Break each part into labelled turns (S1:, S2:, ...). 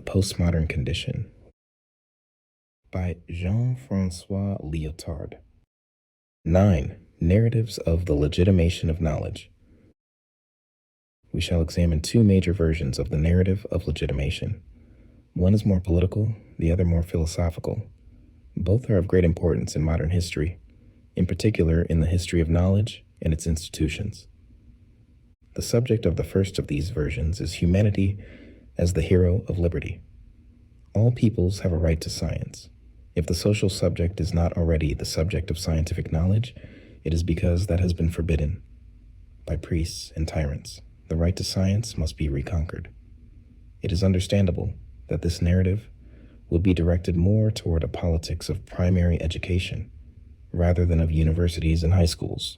S1: Postmodern Condition by Jean-Francois Lyotard. 9. Narratives of the Legitimation of Knowledge. We shall examine two major versions of the narrative of legitimation. One is more political, the other more philosophical. Both are of great importance in modern history, in particular in the history of knowledge and its institutions. The subject of the first of these versions is humanity as the hero of liberty. All peoples have a right to science. If the social subject is not already the subject of scientific knowledge, it is because that has been forbidden by priests and tyrants. The right to science must be reconquered. It is understandable that this narrative will be directed more toward a politics of primary education rather than of universities and high schools.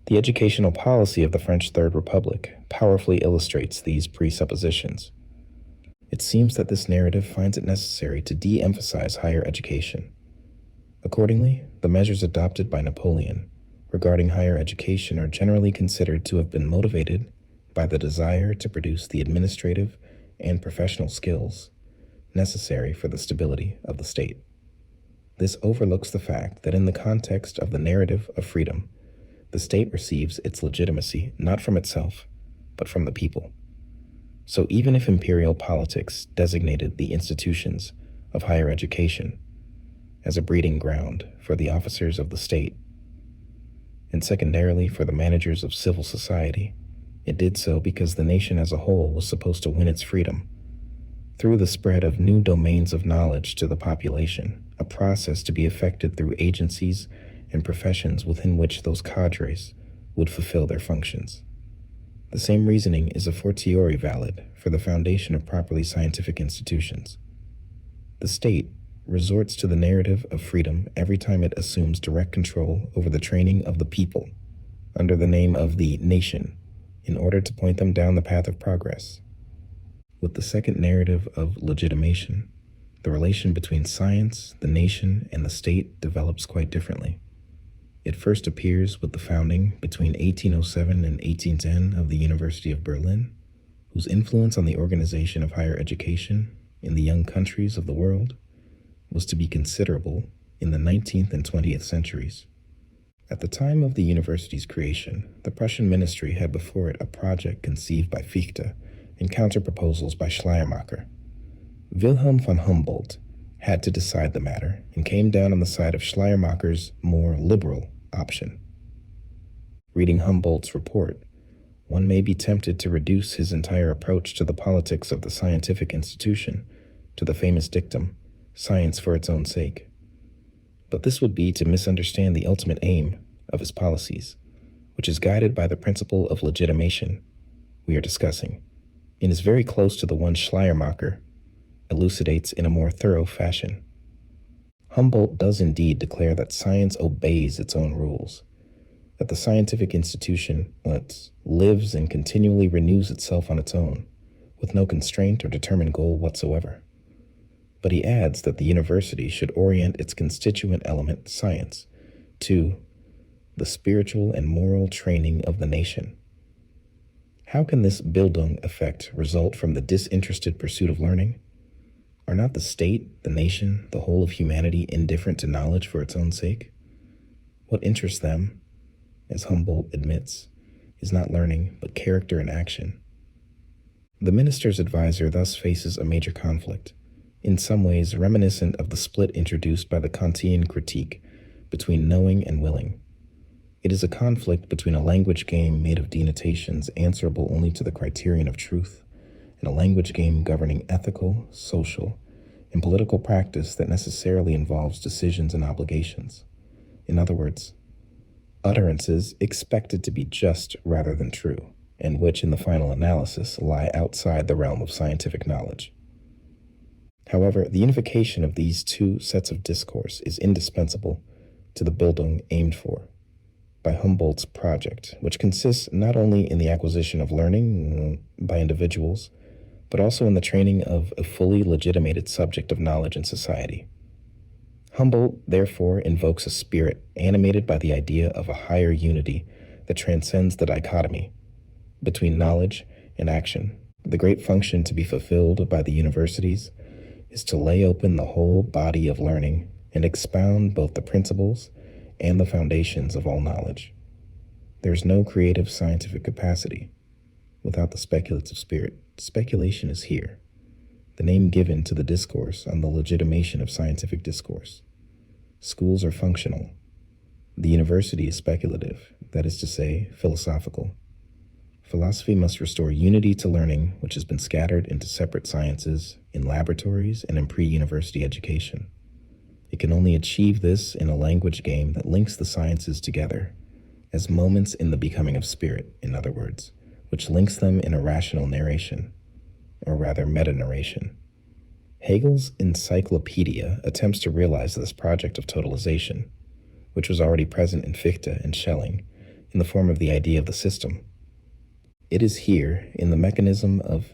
S1: The educational policy of the French Third Republic powerfully illustrates these presuppositions. It seems that this narrative finds it necessary to de-emphasize higher education. Accordingly, the measures adopted by Napoleon regarding higher education are generally considered to have been motivated by the desire to produce the administrative and professional skills necessary for the stability of the state. This overlooks the fact that in the context of the narrative of freedom, the state receives its legitimacy not from itself, but from the people. So even if imperial politics designated the institutions of higher education as a breeding ground for the officers of the state, and secondarily for the managers of civil society, it did so because the nation as a whole was supposed to win its freedom through the spread of new domains of knowledge to the population, a process to be effected through agencies and professions within which those cadres would fulfill their functions. The same reasoning is a fortiori valid for the foundation of properly scientific institutions. The state resorts to the narrative of freedom every time it assumes direct control over the training of the people under the name of the nation in order to point them down the path of progress. With the second narrative of legitimation, the relation between science, the nation, and the state develops quite differently. It first appears with the founding between 1807 and 1810 of the University of Berlin, whose influence on the organization of higher education in the young countries of the world was to be considerable in the 19th and 20th centuries. At the time of the university's creation, the Prussian ministry had before it a project conceived by Fichte and counter-proposals by Schleiermacher. Wilhelm von Humboldt had to decide the matter and came down on the side of Schleiermacher's more liberal option. Reading Humboldt's report, one may be tempted to reduce his entire approach to the politics of the scientific institution to the famous dictum, science for its own sake. But this would be to misunderstand the ultimate aim of his policies, which is guided by the principle of legitimation we are discussing, and is very close to the one Schleiermacher elucidates in a more thorough fashion. Humboldt does indeed declare that science obeys its own rules, that the scientific institution lives and continually renews itself on its own, with no constraint or determined goal whatsoever. But he adds that the university should orient its constituent element, science, to the spiritual and moral training of the nation. How can this Bildung effect result from the disinterested pursuit of learning? Are not the state, the nation, the whole of humanity indifferent to knowledge for its own sake? What interests them, as Humboldt admits, is not learning, but character and action. The minister's advisor thus faces a major conflict, in some ways reminiscent of the split introduced by the Kantian critique between knowing and willing. It is a conflict between a language game made of denotations answerable only to the criterion of truth, and a language game governing ethical, social, and political practice that necessarily involves decisions and obligations. In other words, utterances expected to be just rather than true, and which in the final analysis lie outside the realm of scientific knowledge. However, the unification of these two sets of discourse is indispensable to the Bildung aimed for by Humboldt's project, which consists not only in the acquisition of learning by individuals, but also in the training of a fully legitimated subject of knowledge in society. Humboldt, therefore, invokes a spirit animated by the idea of a higher unity that transcends the dichotomy between knowledge and action, The great function to be fulfilled by the universities is to lay open the whole body of learning and expound both the principles and the foundations of all knowledge. There is no creative scientific capacity without the speculative spirit. Speculation is here, the name given to the discourse on the legitimation of scientific discourse. Schools are functional. The university is speculative, that is to say, philosophical. Philosophy must restore unity to learning, which has been scattered into separate sciences in laboratories and in pre-university education. It can only achieve this in a language game that links the sciences together, as moments in the becoming of spirit, in other words, which links them in a rational narration, or rather meta-narration. Hegel's encyclopedia attempts to realize this project of totalization, which was already present in Fichte and Schelling, in the form of the idea of the system. It is here, in the mechanism of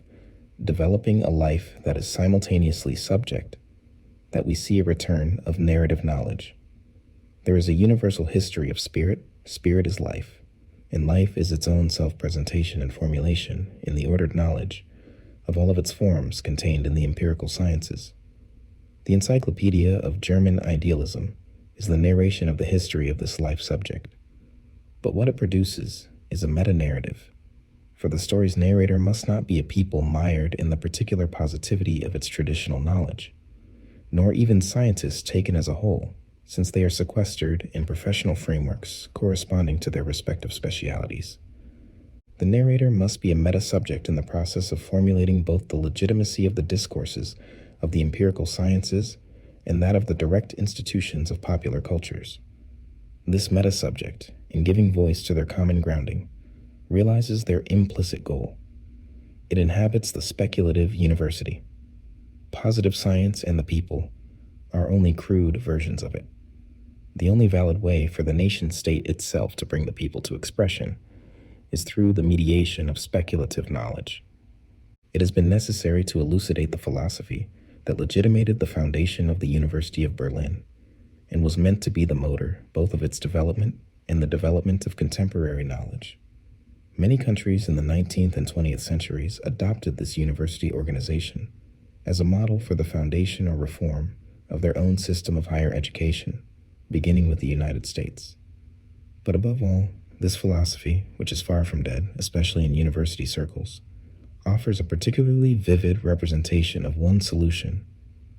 S1: developing a life that is simultaneously subject, that we see a return of narrative knowledge. There is a universal history of spirit. Spirit is life, and life is its own self-presentation and formulation in the ordered knowledge of all of its forms contained in the empirical sciences. The Encyclopedia of German Idealism is the narration of the history of this life subject. But what it produces is a meta-narrative, for the story's narrator must not be a people mired in the particular positivity of its traditional knowledge, nor even scientists taken as a whole, since they are sequestered in professional frameworks corresponding to their respective specialities. The narrator must be a meta-subject in the process of formulating both the legitimacy of the discourses of the empirical sciences and that of the direct institutions of popular cultures. This meta-subject, in giving voice to their common grounding, realizes their implicit goal. It inhabits the speculative university. Positive science and the people are only crude versions of it. The only valid way for the nation-state itself to bring the people to expression is through the mediation of speculative knowledge. It has been necessary to elucidate the philosophy that legitimated the foundation of the University of Berlin and was meant to be the motor both of its development and the development of contemporary knowledge. Many countries in the 19th and 20th centuries adopted this university organization as a model for the foundation or reform of their own system of higher education, beginning with the United States. But above all, this philosophy, which is far from dead, especially in university circles, offers a particularly vivid representation of one solution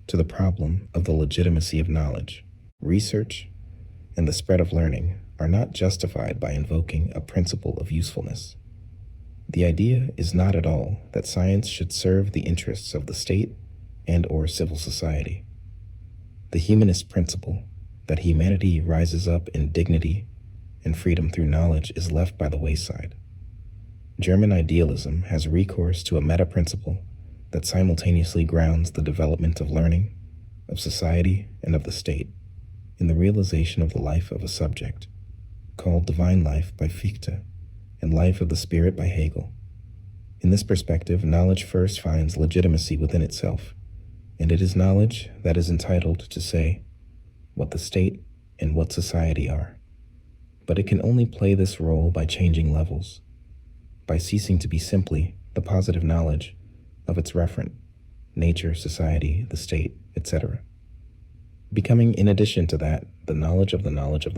S1: to the problem of the legitimacy of knowledge. Research and the spread of learning are not justified by invoking a principle of usefulness. The idea is not at all that science should serve the interests of the state and or civil society. The humanist principle that humanity rises up in dignity and freedom through knowledge is left by the wayside. German idealism has recourse to a meta-principle that simultaneously grounds the development of learning, of society, and of the state in the realization of the life of a subject, called divine life by Fichte and life of the spirit by Hegel. In this perspective, knowledge first finds legitimacy within itself, and it is knowledge that is entitled to say what the state and what society are. But it can only play this role by changing levels, by ceasing to be simply the positive knowledge of its referent, nature, society, the state, etc., becoming, in addition to that, the knowledge of the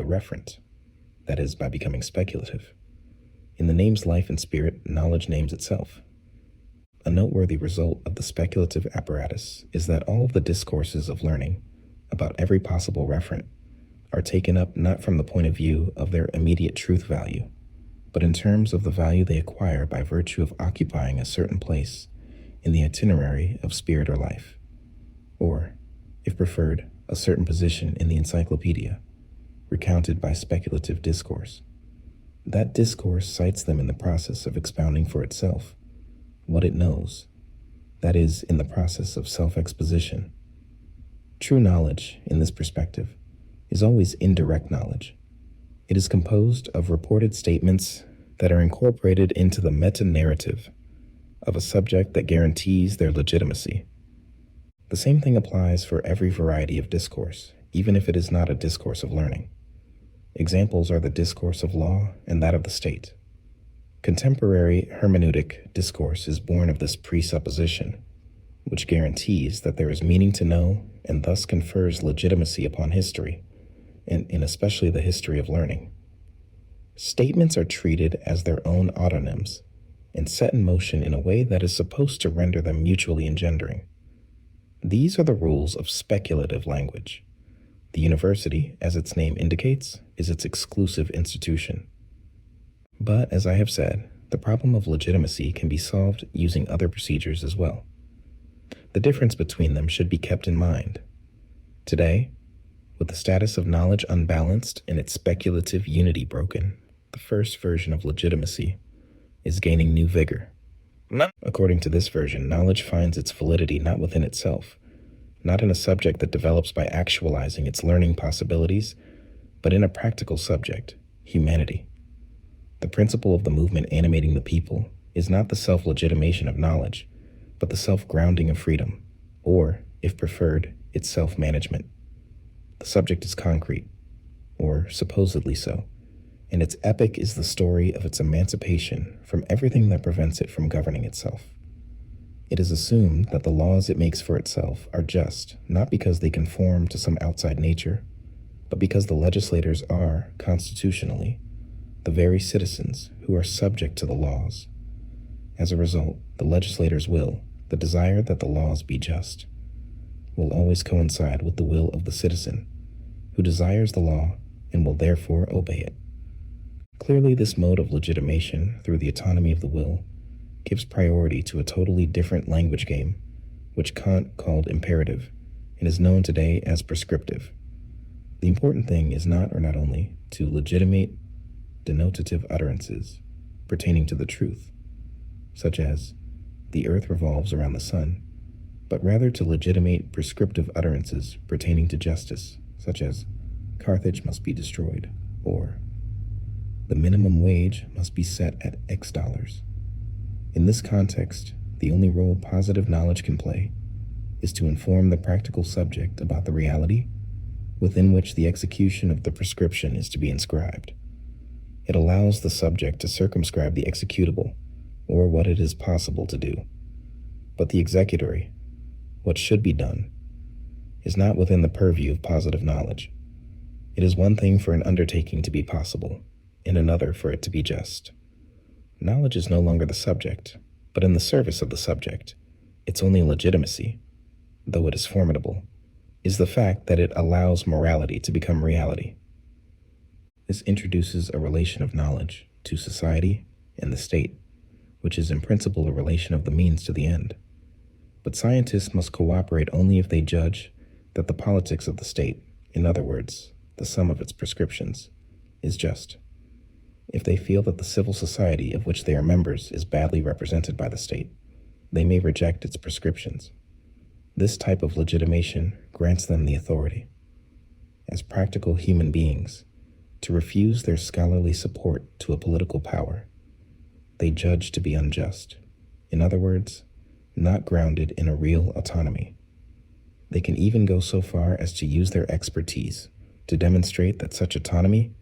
S1: referent, that is, by becoming speculative. In the names life and spirit, knowledge names itself. A noteworthy result of the speculative apparatus is that all of the discourses of learning about every possible referent are taken up not from the point of view of their immediate truth value, but in terms of the value they acquire by virtue of occupying a certain place in the itinerary of spirit or life, or, if preferred, a certain position in the encyclopedia, recounted by speculative discourse. That discourse cites them in the process of expounding for itself what it knows, that is, in the process of self-exposition. True knowledge, in this perspective, is always indirect knowledge. It is composed of reported statements that are incorporated into the meta-narrative of a subject that guarantees their legitimacy. The same thing applies for every variety of discourse, even if it is not a discourse of learning. Examples are the discourse of law and that of the state. Contemporary hermeneutic discourse is born of this presupposition, which guarantees that there is meaning to know and thus confers legitimacy upon history, and in especially the history of learning. Statements are treated as their own autonyms and set in motion in a way that is supposed to render them mutually engendering. These are the rules of speculative language. The university, as its name indicates, is its exclusive institution. But, as I have said, the problem of legitimacy can be solved using other procedures as well. The difference between them should be kept in mind. Today, with the status of knowledge unbalanced and its speculative unity broken, the first version of legitimacy is gaining new vigor. According to this version, knowledge finds its validity not within itself, not in a subject that develops by actualizing its learning possibilities, but in a practical subject, humanity. The principle of the movement animating the people is not the self-legitimation of knowledge, but the self-grounding of freedom, or, if preferred, its self-management. The subject is concrete, or supposedly so, and its epic is the story of its emancipation from everything that prevents it from governing itself. It is assumed that the laws it makes for itself are just, not because they conform to some outside nature, but because the legislators are, constitutionally, the very citizens who are subject to the laws. As a result, the legislator's will, the desire that the laws be just, will always coincide with the will of the citizen, who desires the law and will therefore obey it. Clearly, this mode of legitimation through the autonomy of the will gives priority to a totally different language game, which Kant called imperative and is known today as prescriptive. The important thing is not only to legitimate denotative utterances pertaining to the truth, such as, the earth revolves around the sun, but rather to legitimate prescriptive utterances pertaining to justice, such as, Carthage must be destroyed, or, the minimum wage must be set at X dollars. In this context, the only role positive knowledge can play is to inform the practical subject about the reality within which the execution of the prescription is to be inscribed. It allows the subject to circumscribe the executable, or what it is possible to do. But the executory, what should be done, is not within the purview of positive knowledge. It is one thing for an undertaking to be possible, and another for it to be just. Knowledge is no longer the subject, but in the service of the subject. Its only legitimacy, though it is formidable, is the fact that it allows morality to become reality. This introduces a relation of knowledge to society and the state, which is in principle a relation of the means to the end. But scientists must cooperate only if they judge that the politics of the state, in other words, the sum of its prescriptions, is just. If they feel that the civil society of which they are members is badly represented by the state, they may reject its prescriptions. This type of legitimation grants them the authority, as practical human beings, to refuse their scholarly support to a political power they judge to be unjust. In other words, not grounded in a real autonomy. They can even go so far as to use their expertise to demonstrate that such autonomy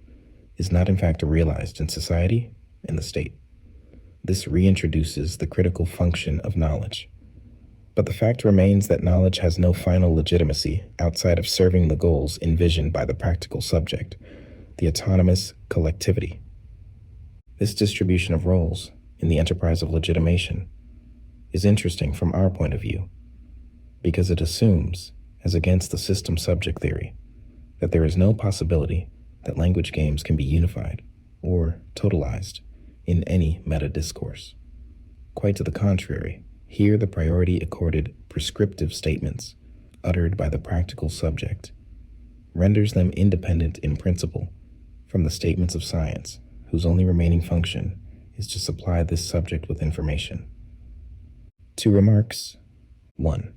S1: is not in fact realized in society and the state. This reintroduces the critical function of knowledge. But the fact remains that knowledge has no final legitimacy outside of serving the goals envisioned by the practical subject, the autonomous collectivity. This distribution of roles in the enterprise of legitimation is interesting from our point of view, because it assumes, as against the system subject theory, that there is no possibility that language games can be unified or totalized in any meta-discourse. Quite to the contrary, here the priority accorded prescriptive statements uttered by the practical subject renders them independent in principle from the statements of science, whose only remaining function is to supply this subject with information. 2 remarks. 1.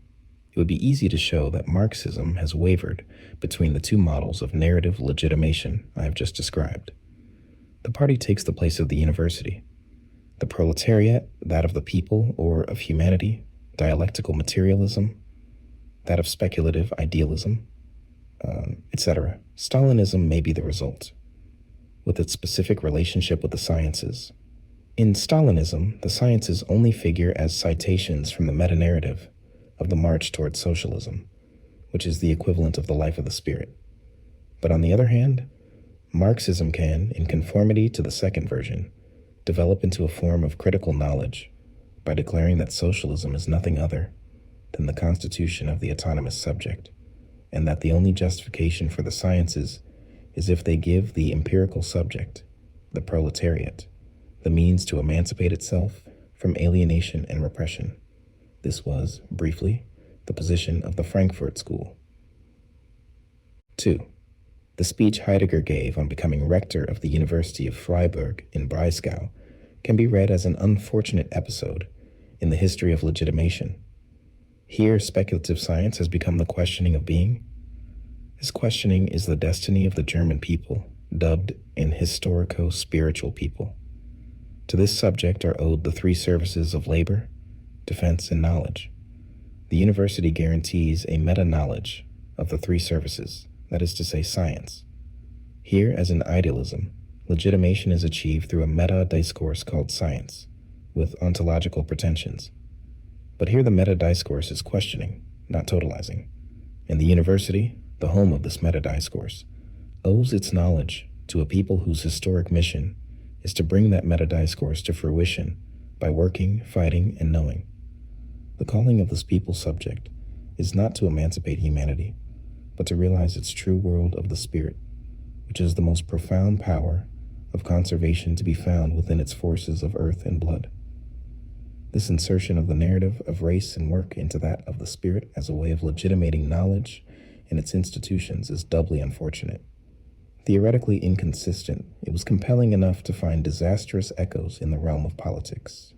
S1: It would be easy to show that Marxism has wavered between the two models of narrative legitimation I have just described. The party takes the place of the university. The proletariat, that of the people or of humanity, dialectical materialism, that of speculative idealism, etc. Stalinism may be the result, with its specific relationship with the sciences, In Stalinism, the sciences only figure as citations from the meta-narrative of the march towards socialism, which is the equivalent of the life of the spirit. But on the other hand, Marxism can, in conformity to the second version, develop into a form of critical knowledge by declaring that socialism is nothing other than the constitution of the autonomous subject, and that the only justification for the sciences is if they give the empirical subject, the proletariat, the means to emancipate itself from alienation and repression. This was, briefly, the position of the Frankfurt School. 2. The speech Heidegger gave on becoming rector of the University of Freiburg in Breisgau can be read as an unfortunate episode in the history of legitimation. Here, speculative science has become the questioning of being. This questioning is the destiny of the German people, dubbed an historico-spiritual people. To this subject are owed the three services of labor, defense, and knowledge. The university guarantees a meta-knowledge of the three services, that is to say, science. Here, as in idealism, legitimation is achieved through a meta-discourse called science, with ontological pretensions. But here the meta-discourse is questioning, not totalizing. And the university, the home of this meta-discourse, owes its knowledge to a people whose historic mission is to bring that meta-discourse to fruition by working, fighting, and knowing. The calling of this people subject is not to emancipate humanity, but to realize its true world of the spirit, which is the most profound power of conservation to be found within its forces of earth and blood. This insertion of the narrative of race and work into that of the spirit as a way of legitimating knowledge and its institutions is doubly unfortunate. Theoretically inconsistent, it was compelling enough to find disastrous echoes in the realm of politics.